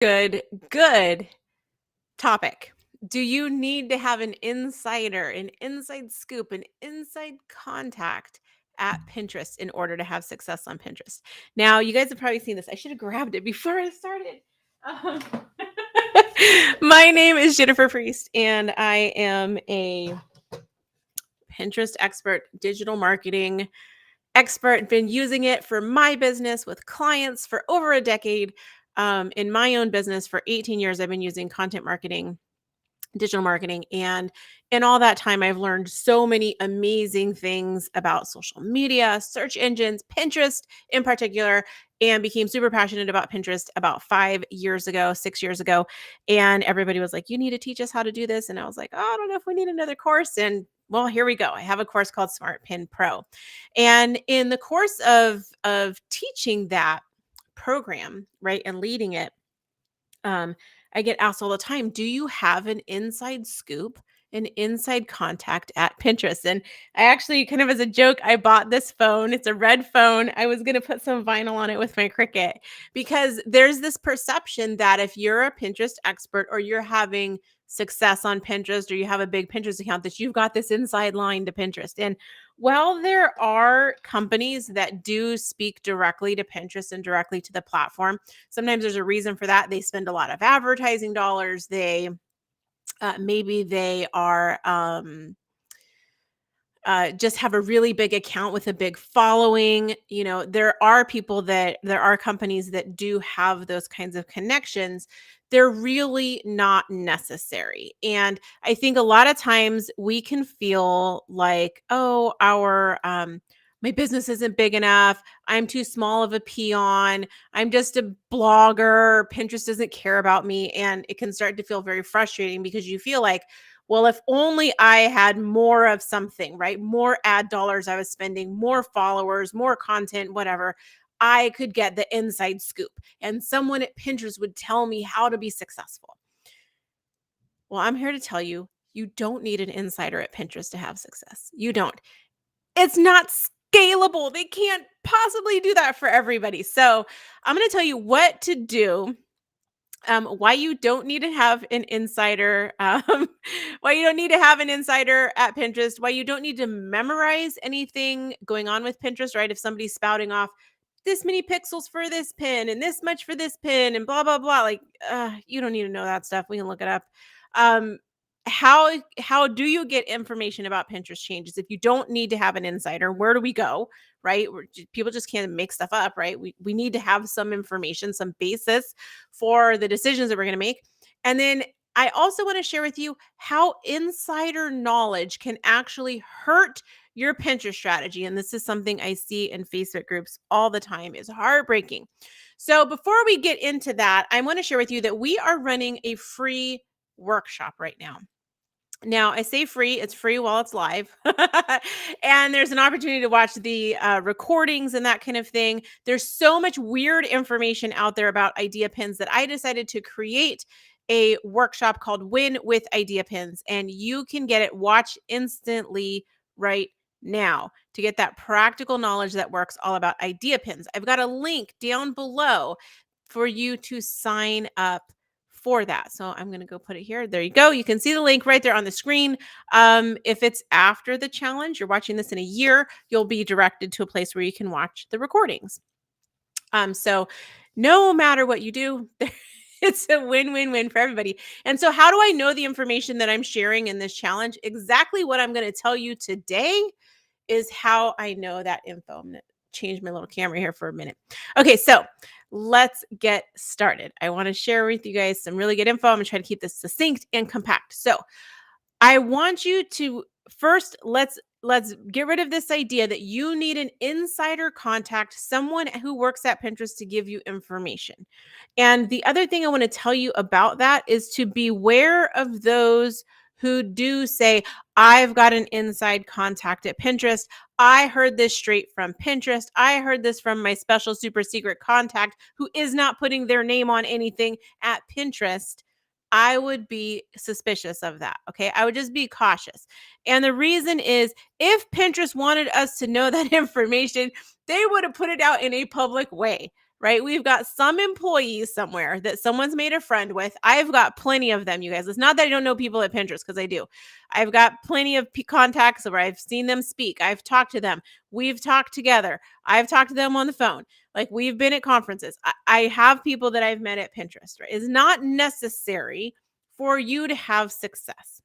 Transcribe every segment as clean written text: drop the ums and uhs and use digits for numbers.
Good topic. Do you need to have an insider, an inside scoop, an inside contact at Pinterest in order to have success on Pinterest? Now, you guys have probably seen this. I should have grabbed it before I started. Um, my name is Jennifer Priest, and I am a Pinterest expert, digital marketing expert. Been using it for my business with clients for over a decade. In my own business for 18 years, I've been using content marketing, digital marketing. And in all that time, I've learned so many amazing things about social media, search engines, Pinterest in particular, and became super passionate about Pinterest about 5 years ago, 6 years ago. And everybody was like, you need to teach us how to do this. And I was like, oh, I don't know if we need another course. And well, here we go. I have a course called Smart Pin Pro. And in the course of teaching that program, right, and leading it, um, I get asked all the time, do you have an inside scoop, an inside contact at Pinterest? And I actually, kind of as a joke, I bought this phone. It's a red phone. I was going to put some vinyl on it with my Cricut because there's this perception that if you're a Pinterest expert or you're having success on Pinterest or you have a big Pinterest account, that you've got this inside line to Pinterest. And while there are companies that do speak directly to Pinterest and directly to the platform, sometimes there's a reason for that. They spend a lot of advertising dollars. Maybe they are just have a really big account with a big following. There are companies that do have those kinds of connections. They're really not necessary. And I think a lot of times we can feel like, oh, my business isn't big enough. I'm too small of a peon. I'm just a blogger. Pinterest doesn't care about me. And it can start to feel very frustrating because you feel like, well, if only I had more of something, right? More ad dollars I was spending, more followers, more content, whatever, I could get the inside scoop. And someone at Pinterest would tell me how to be successful. Well, I'm here to tell you, you don't need an insider at Pinterest to have success. You don't. It's not scalable. They can't possibly do that for everybody. So I'm going to tell you what to do, why you don't need to have an insider, why you don't need to have an insider at Pinterest, why you don't need to memorize anything going on with Pinterest, right? If somebody's spouting off this many pixels for this pin and this much for this pin and blah, blah, blah, like, you don't need to know that stuff. We can look it up. Um, how do you get information about Pinterest changes if you don't need to have an insider? Where do we go? Right? People just can't make stuff up, right? We need to have some information, some basis for the decisions that we're going to make. And then I also want to share with you how insider knowledge can actually hurt your Pinterest strategy. And this is something I see in Facebook groups all the time. Is heartbreaking. So before we get into that, I want to share with you that we are running a free workshop right now. Now, I say free, it's free while it's live. And there's an opportunity to watch the recordings and that kind of thing. There's so much weird information out there about idea pins that I decided to create a workshop called Win with Idea Pins. And you can get it, watch instantly right now to get that practical knowledge that works all about idea pins. I've got a link down below for you to sign up for that. So I'm going to go put it here. There you go. You can see the link right there on the screen. If it's after the challenge, you're watching this in a year, you'll be directed to a place where you can watch the recordings. So no matter what you do, it's a win-win-win for everybody. And so how do I know the information that I'm sharing in this challenge? Exactly what I'm going to tell you today is how I know that info. I'm going to change my little camera here for a minute. Okay, so let's get started. I want to share with you guys some really good info. I'm going to try to keep this succinct and compact. So I want you to first, let's get rid of this idea that you need an insider contact, someone who works at Pinterest to give you information. And the other thing I want to tell you about that is to beware of those who do say, I've got an inside contact at Pinterest. I heard this straight from Pinterest. I heard this from my special super secret contact who is not putting their name on anything at Pinterest. I would be suspicious of that. Okay. I would just be cautious. And the reason is if Pinterest wanted us to know that information, they would have put it out in a public way, right? We've got some employees somewhere that someone's made a friend with. I've got plenty of them, you guys. It's not that I don't know people at Pinterest, because I do. I've got plenty of contacts where I've seen them speak. I've talked to them. We've talked together. I've talked to them on the phone. Like, we've been at conferences. I have people that I've met at Pinterest, right? It's not necessary for you to have success.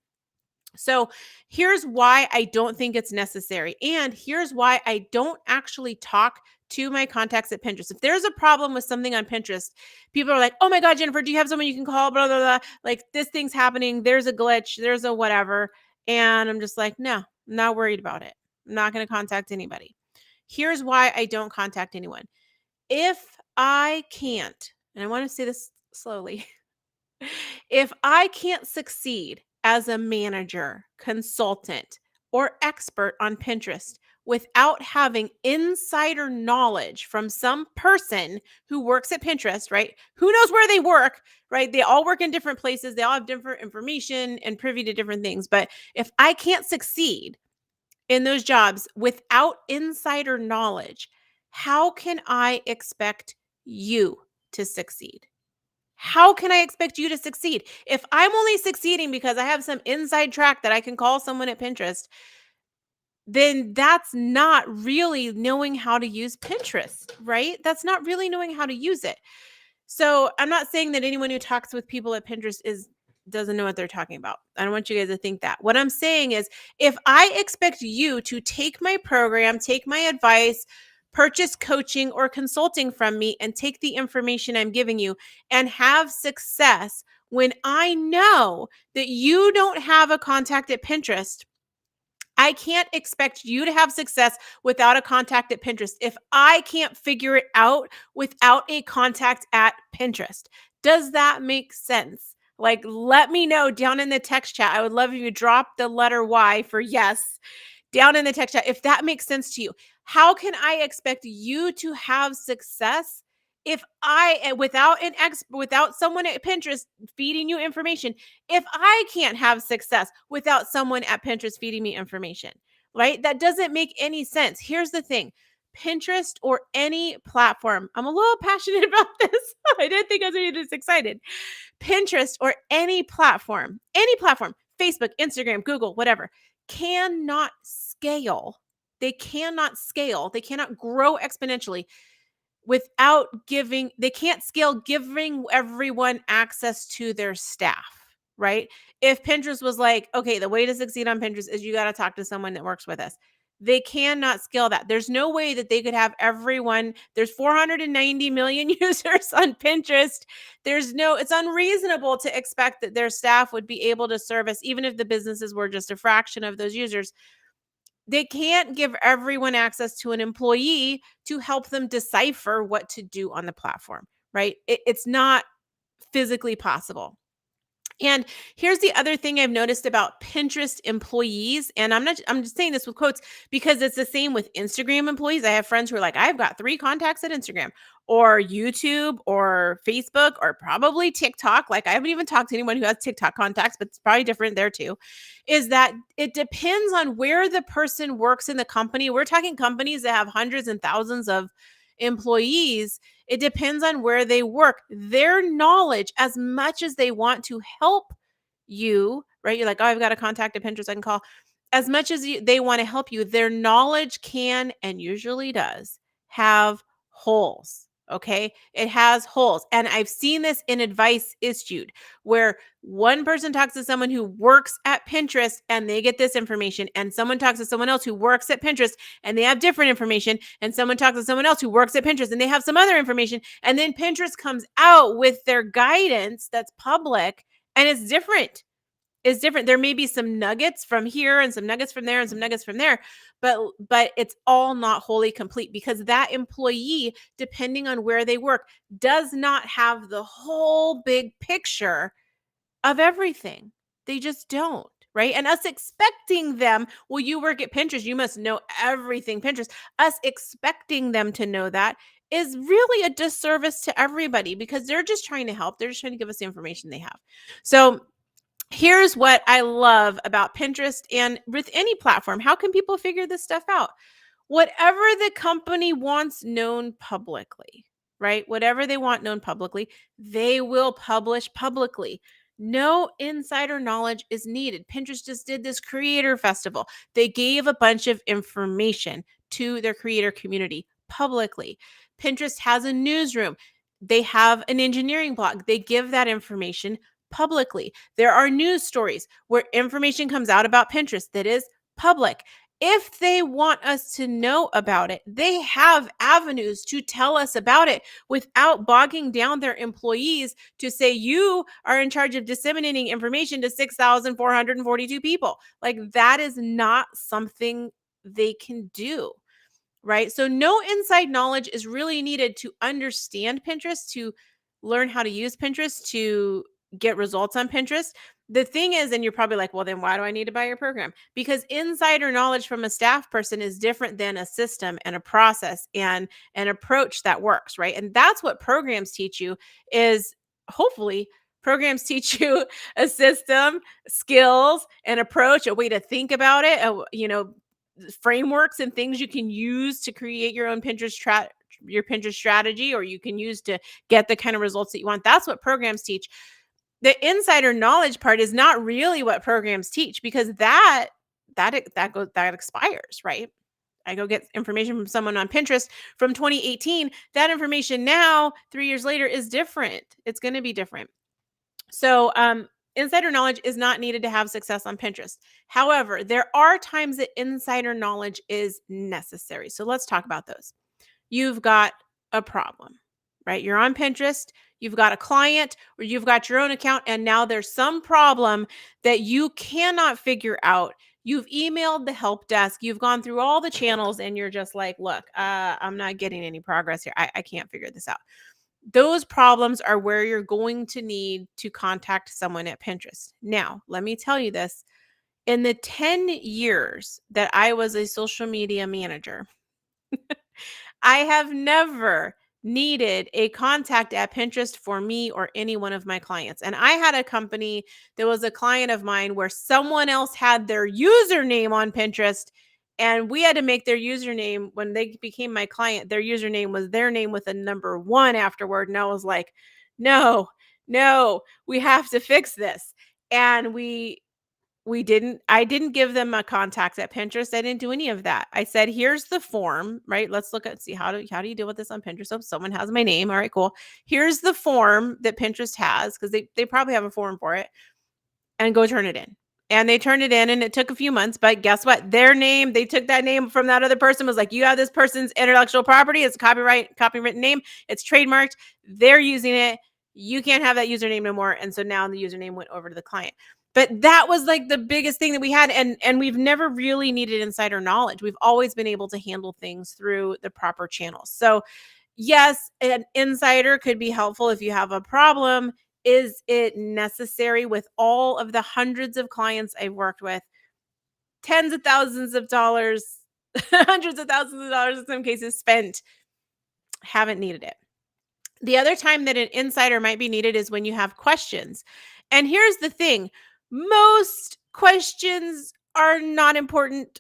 So here's why I don't think it's necessary. And here's why I don't actually talk to my contacts at Pinterest. If there's a problem with something on Pinterest, people are like, oh my God, Jennifer, do you have someone you can call? Blah, blah, blah. Like, this thing's happening. There's a glitch. There's a whatever. And I'm just like, no, I'm not worried about it. I'm not going to contact anybody. Here's why I don't contact anyone. If I can't, and I want to say this slowly, if I can't succeed as a manager, consultant, or expert on Pinterest without having insider knowledge from some person who works at Pinterest, right? Who knows where they work, right? They all work in different places. They all have different information and privy to different things. But if I can't succeed in those jobs without insider knowledge, how can I expect you to succeed? How can I expect you to succeed? If I'm only succeeding because I have some inside track that I can call someone at Pinterest, then that's not really knowing how to use Pinterest, right? That's not really knowing how to use it. So I'm not saying that anyone who talks with people at Pinterest doesn't know what they're talking about. I don't want you guys to think that. What I'm saying is, if I expect you to take my program, take my advice, purchase coaching or consulting from me, and take the information I'm giving you and have success when I know that you don't have a contact at Pinterest, I can't expect you to have success without a contact at Pinterest if I can't figure it out without a contact at Pinterest. Does that make sense? Like, let me know down in the text chat. I would love if you drop the letter Y for yes down in the text chat if that makes sense to you. How can I expect you to have success if without someone at Pinterest feeding you information, if I can't have success without someone at Pinterest feeding me information, right? That doesn't make any sense. Here's the thing. Pinterest or any platform, I'm a little passionate about this. I didn't think I was going to be this excited. Pinterest or any platform, Facebook, Instagram, Google, whatever, cannot scale. They cannot scale. They cannot grow exponentially they can't scale giving everyone access to their staff, right? If Pinterest was like, okay, the way to succeed on Pinterest is you got to talk to someone that works with us. They cannot scale that. There's no way that they could have everyone. There's 490 million users on Pinterest. It's unreasonable to expect that their staff would be able to service, even if the businesses were just a fraction of those users. They can't give everyone access to an employee to help them decipher what to do on the platform, right? It's not physically possible. And here's the other thing I've noticed about Pinterest employees, and I'm just saying this with quotes because it's the same with Instagram employees. I have friends who are like, I've got 3 contacts at Instagram or YouTube or Facebook or probably TikTok. Like, I haven't even talked to anyone who has TikTok contacts, but it's probably different there too. Is that it depends on where the person works in the company. We're talking companies that have hundreds and thousands of employees. It depends on where they work. Their knowledge, as much as they want to help you, right? You're like, oh, I've got a contact at Pinterest I can call. As much as they want to help you, their knowledge can and usually does have holes. Okay. It has holes. And I've seen this in advice issued where one person talks to someone who works at Pinterest and they get this information, and someone talks to someone else who works at Pinterest and they have different information, and someone talks to someone else who works at Pinterest and they have some other information, and then Pinterest comes out with their guidance that's public and it's different. It's different. There may be some nuggets from here and some nuggets from there and some nuggets from there, but it's all not wholly complete because that employee, depending on where they work, does not have the whole big picture of everything. They just don't, right? And us expecting them, well, you work at Pinterest, you must know everything Pinterest. Us expecting them to know that is really a disservice to everybody because they're just trying to help. They're just trying to give us the information they have. So here's what I love about Pinterest and with any platform. How can people figure this stuff out? Whatever the company wants known publicly. right? Whatever they want known publicly, they will publish publicly. No insider knowledge is needed. Pinterest just did this creator festival. They gave a bunch of information to their creator community publicly. Pinterest has a newsroom. They have an engineering blog. They give that information publicly. There are news stories where information comes out about Pinterest that is public. If they want us to know about it, they have avenues to tell us about it without bogging down their employees to say, you are in charge of disseminating information to 6,442 people. Like, that is not something they can do. Right. So, no inside knowledge is really needed to understand Pinterest, to learn how to use Pinterest, to get results on Pinterest. The thing is, and you're probably like, well, then why do I need to buy your program? Because insider knowledge from a staff person is different than a system and a process and an approach that works. Right. And that's what programs teach you is, hopefully, programs teach you a system, skills, an approach, a way to think about it, frameworks and things you can use to create your own your Pinterest strategy, or you can use to get the kind of results that you want. That's what programs teach. The insider knowledge part is not really what programs teach, because that expires, right? I go get information from someone on Pinterest from 2018. That information now, 3 years later, is different. It's going to be different. So, insider knowledge is not needed to have success on Pinterest. However, there are times that insider knowledge is necessary. So let's talk about those. You've got a problem, right? You're on Pinterest, you've got a client, or you've got your own account, and now there's some problem that you cannot figure out. You've emailed the help desk, you've gone through all the channels, and you're just like, look, I'm not getting any progress here. I can't figure this out. Those problems are where you're going to need to contact someone at Pinterest. Now, let me tell you this. In the 10 years that I was a social media manager, I have never needed a contact at Pinterest for me or any one of my clients. And I had a company that was a client of mine where someone else had their username on Pinterest, and we had to make their username, when they became my client, their username was their name with a number 1 afterward. And I was like, no, we have to fix this. And I didn't give them a contact at Pinterest. I didn't do any of that. I said, here's the form, right? Let's look at, see, how do you deal with this on Pinterest? So someone has my name. All right, cool. Here's the form that Pinterest has, because they probably have a form for it, and go turn it in. And they turned it in, and it took a few months, but guess what? Their name, they took that name from that other person, was like, you have this person's intellectual property. It's a copywritten name. It's trademarked. They're using it. You can't have that username no more. And so now the username went over to the client. But that was like the biggest thing that we had. And we've never really needed insider knowledge. We've always been able to handle things through the proper channels. So yes, an insider could be helpful if you have a problem. Is it necessary? With all of the hundreds of clients I've worked with, tens of thousands of dollars, hundreds of thousands of dollars in some cases spent, haven't needed it. The other time that an insider might be needed is when you have questions. And here's the thing. Most questions are not important.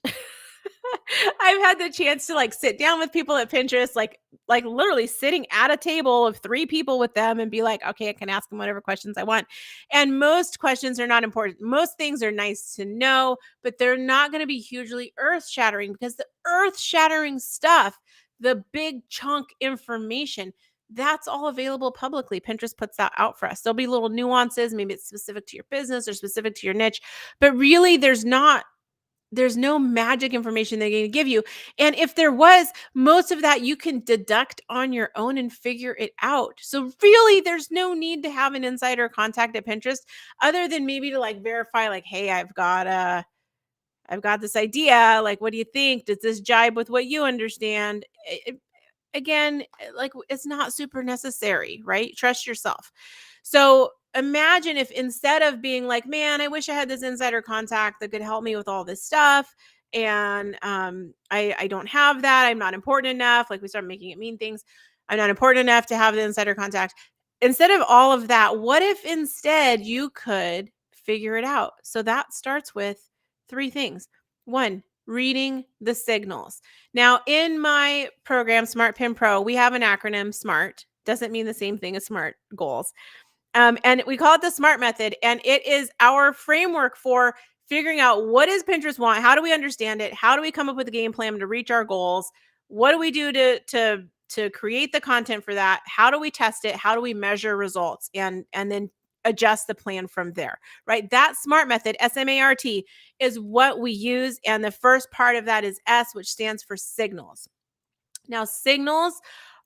I've had the chance to sit down with people at Pinterest, like literally sitting at a table of 3 people with them, and be like, okay, I can ask them whatever questions I want. And most questions are not important. Most things are nice to know, but they're not going to be hugely earth-shattering, because the earth-shattering stuff, the big chunk information, that's all available publicly. Pinterest puts that out for us. There'll be little nuances. Maybe it's specific to your business or specific to your niche, but really there's no magic information they're going to give you. And if there was, most of that you can deduct on your own and figure it out. So really, there's no need to have an insider contact at Pinterest, other than maybe to verify, hey, I've got this idea. What do you think? Does this jibe with what you understand? Again, it's not super necessary, right? Trust yourself. So imagine if, instead of being like, man, I wish I had this insider contact that could help me with all this stuff, and I don't have that. I'm not important enough. We start making it mean things. I'm not important enough to have the insider contact. Instead of all of that, what if instead you could figure it out? So that starts with 3 things. 1, reading the signals. Now, in my program, Smart Pin Pro, we have an acronym SMART. Doesn't mean the same thing as SMART goals. And we call it the SMART method. And it is our framework for figuring out what does Pinterest want? How do we understand it? How do we come up with a game plan to reach our goals? What do we do to create the content for that? How do we test it? How do we measure results? And then adjust the plan from there, right? That SMART method, SMART, is what we use. And the first part of that is S, which stands for signals. Now, signals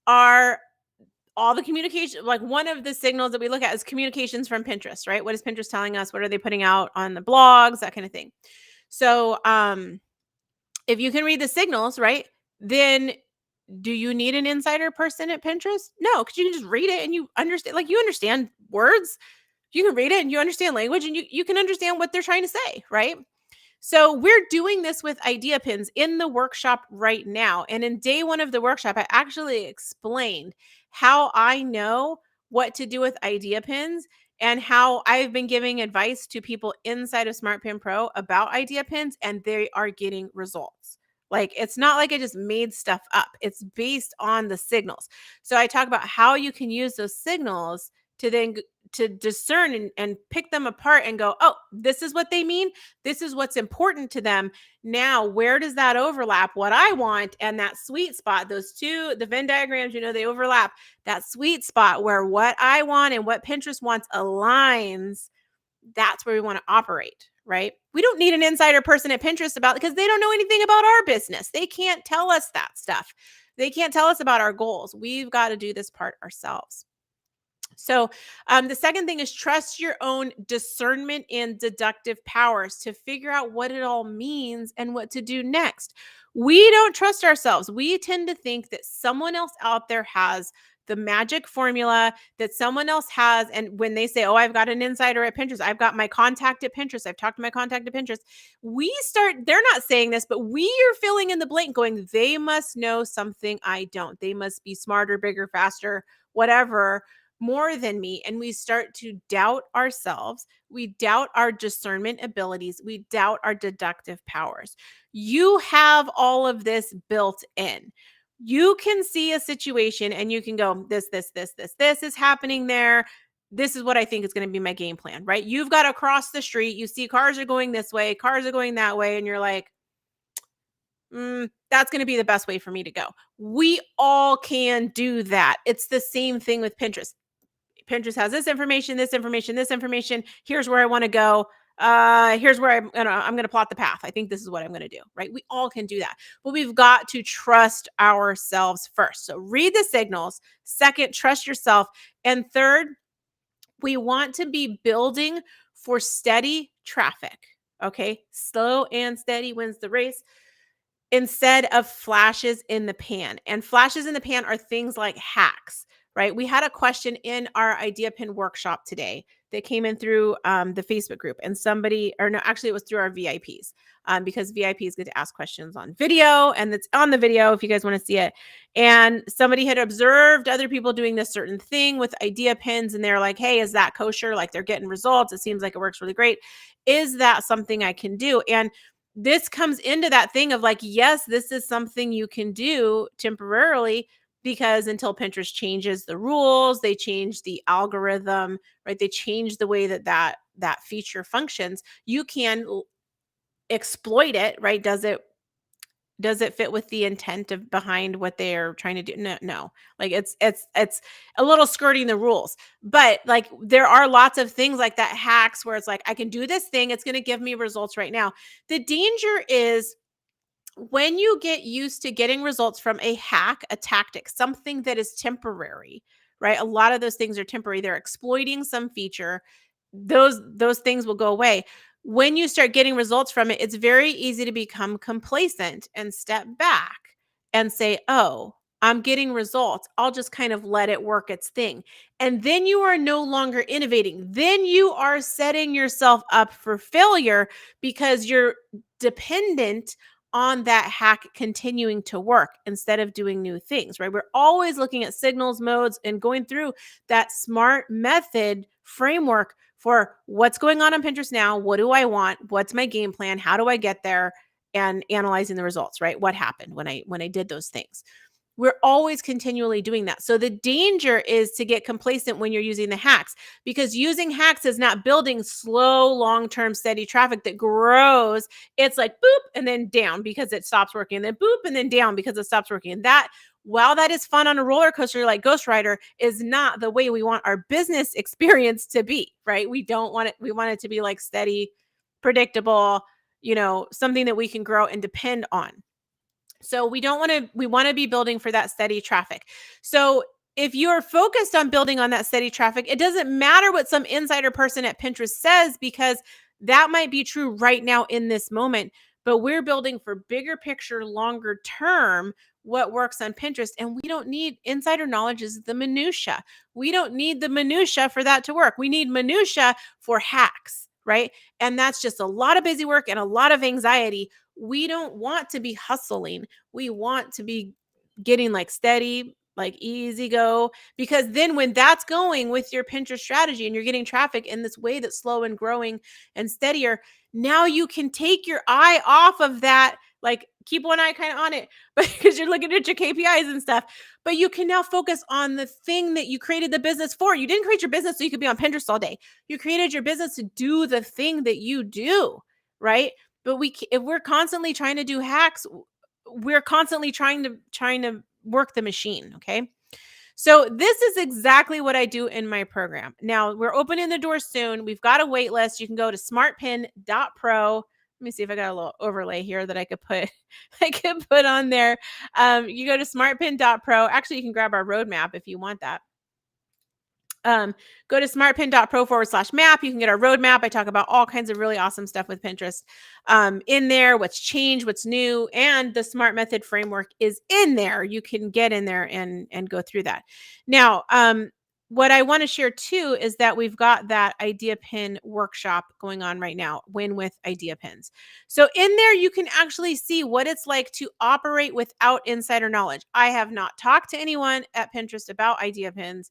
are all the communication. Like, one of the signals that we look at is communications from Pinterest, right? What is Pinterest telling us? What are they putting out on the blogs, that kind of thing. So if you can read the signals, right, then do you need an insider person at Pinterest? No, because you can just read it and you understand. Like, you understand words, you can read it and you understand language, and you can understand what they're trying to say, right? So we're doing this with idea pins in the workshop right now. And in day one of the workshop, I actually explained how I know what to do with idea pins and how I've been giving advice to people inside of Smart Pin Pro about idea pins, and they are getting results. Like, it's not like I just made stuff up. It's based on the signals. So I talk about how you can use those signals to then to discern and pick them apart and go, oh, this is what they mean. This is what's important to them. Now, where does that overlap? What I want and that sweet spot, those two, the Venn diagrams, they overlap. That sweet spot where what I want and what Pinterest wants aligns, that's where we want to operate, right? We don't need an insider person at Pinterest because they don't know anything about our business. They can't tell us that stuff. They can't tell us about our goals. We've got to do this part ourselves. So the second thing is trust your own discernment and deductive powers to figure out what it all means and what to do next. We don't trust ourselves. We tend to think that someone else out there has the magic formula, that someone else has. And when they say, oh, I've got an insider at Pinterest, I've got my contact at Pinterest, I've talked to my contact at Pinterest, they're not saying this, but we are filling in the blank going, they must know something I don't. They must be smarter, bigger, faster, whatever, more than me. And we start to doubt ourselves. We doubt our discernment abilities. We doubt our deductive powers. You have all of this built in. You can see a situation and you can go, this is happening there. This is what I think is going to be my game plan, right? You've got to cross the street. You see cars are going this way, cars are going that way. And you're like, that's going to be the best way for me to go. We all can do that. It's the same thing with Pinterest. Pinterest has this information. Here's where I want to go. Here's where I'm gonna plot the path. I think this is what I'm gonna do, right? We all can do that, but we've got to trust ourselves first. So read the signals. Second, trust yourself. And third, we want to be building for steady traffic. Okay, slow and steady wins the race, instead of flashes in the pan. And flashes in the pan are things like hacks, right? We had a question in our idea pin workshop today that came in through the Facebook group, and actually it was through our VIPs, because VIPs get to ask questions on video, and it's on the video if you guys want to see it. And somebody had observed other people doing this certain thing with idea pins, and they're like, hey, is that kosher? Like, they're getting results. It seems like it works really great. Is that something I can do? And this comes into that thing of like, yes, this is something you can do temporarily, because until Pinterest changes the rules, they change the algorithm, right? They change the way that feature functions. You can exploit it, right? Does it fit with the intent of behind what they're trying to do? No. Like, it's a little skirting the rules. But like, there are lots of things like that, hacks, where it's like, I can do this thing, it's going to give me results right now. The danger is when you get used to getting results from a hack, a tactic, something that is temporary, right? A lot of those things are temporary. They're exploiting some feature. Those things will go away. When you start getting results from it, it's very easy to become complacent and step back and say, oh, I'm getting results. I'll just kind of let it work its thing. And then you are no longer innovating. Then you are setting yourself up for failure, because you're dependent on that hack continuing to work instead of doing new things, right? We're always looking at signals, modes, and going through that SMART method framework for what's going on Pinterest now. What do I want? What's my game plan? How do I get there? and analyzing the results, right? What happened when I did those things. We're always continually doing that. So the danger is to get complacent when you're using the hacks, because using hacks is not building slow, long-term steady traffic that grows. It's like boop and then down because it stops working, and then boop and then down because it stops working. And that, while that is fun on a roller coaster like Ghost Rider, is not the way we want our business experience to be, right? We don't want it. We want it to be like steady, predictable, something that we can grow and depend on. So we want to be building for that steady traffic. So if you're focused on building on that steady traffic, it doesn't matter what some insider person at Pinterest says, because that might be true right now in this moment. But we're building for bigger picture, longer term, what works on Pinterest. And we don't need insider knowledge is the minutia. We don't need the minutia for that to work. We need minutia for hacks, right? And that's just a lot of busy work and a lot of anxiety. We don't want to be hustling. We want to be getting like steady, like easy go, because then when that's going with your Pinterest strategy and you're getting traffic in this way that's slow and growing and steadier, now you can take your eye off of that, like keep one eye kind of on it, but because you're looking at your KPIs and stuff, but you can now focus on the thing that you created the business for. You didn't create your business so you could be on Pinterest all day. You created your business to do the thing that you do, right? But if we're constantly trying to do hacks, we're constantly trying to work the machine, okay? So this is exactly what I do in my program. Now, we're opening the door soon. We've got a wait list. You can go to smartpin.pro. Let me see if I got a little overlay here that I could put on there. You go to smartpin.pro. Actually, you can grab our roadmap if you want that. Go to smartpin.pro/map. You can get our roadmap. I talk about all kinds of really awesome stuff with Pinterest in there, what's changed, what's new, and the SMART method framework is in there. You can get in there and go through that. Now, what I want to share too is that we've got that idea pin workshop going on right now, Win with Idea Pins. So in there, you can actually see what it's like to operate without insider knowledge. I have not talked to anyone at Pinterest about idea pins.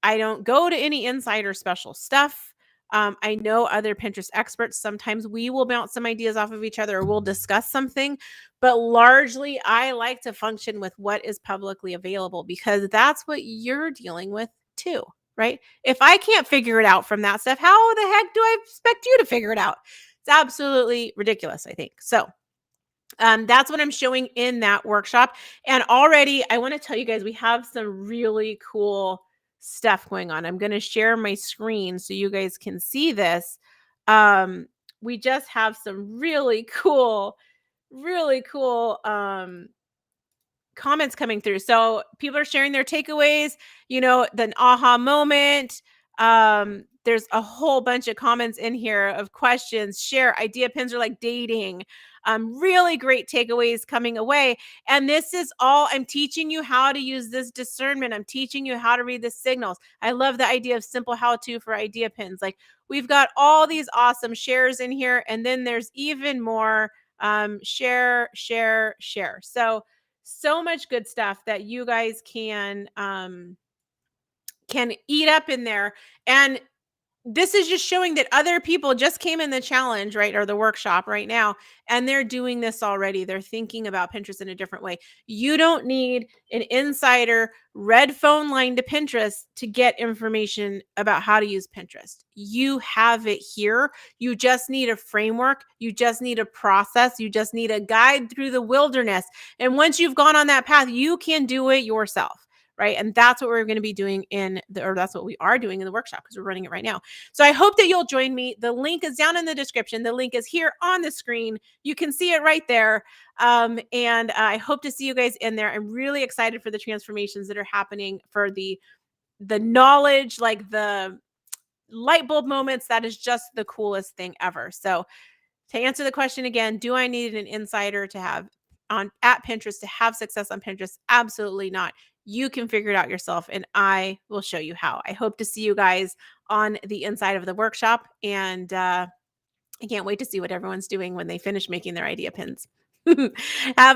I don't go to any insider special stuff. I know other Pinterest experts. Sometimes we will bounce some ideas off of each other or we'll discuss something, but largely I like to function with what is publicly available, because that's what you're dealing with too, right? If I can't figure it out from that stuff, how the heck do I expect you to figure it out? It's absolutely ridiculous, I think. So that's what I'm showing in that workshop. And already I want to tell you guys, we have some really cool stuff going on. I'm going to share my screen so you guys can see this. We just have some really cool comments coming through. So people are sharing their takeaways, the aha moment. There's a whole bunch of comments in here of questions. Share idea pins are like dating. Really great takeaways coming away. And this is all, I'm teaching you how to use this discernment. I'm teaching you how to read the signals. I love the idea of simple how-to for idea pins. Like, we've got all these awesome shares in here. And then there's even more share. So much good stuff that you guys can eat up in there. And this is just showing that other people just came in the challenge, right? Or the workshop right now, and they're doing this already. They're thinking about Pinterest in a different way. You don't need an insider red phone line to Pinterest to get information about how to use Pinterest. You have it here. You just need a framework. You just need a process. You just need a guide through the wilderness. And once you've gone on that path, you can do it yourself. Right. And that's what we're going to be doing that's what we are doing in the workshop, because we're running it right now. So I hope that you'll join me. The link is down in the description. The link is here on the screen. You can see it right there. And I hope to see you guys in there. I'm really excited for the transformations that are happening, for the knowledge, like the light bulb moments. That is just the coolest thing ever. So to answer the question again, do I need an insider to have at Pinterest to have success on Pinterest? Absolutely not. You can figure it out yourself, and I will show you how. I hope to see you guys on the inside of the workshop, and I can't wait to see what everyone's doing when they finish making their idea pins. Have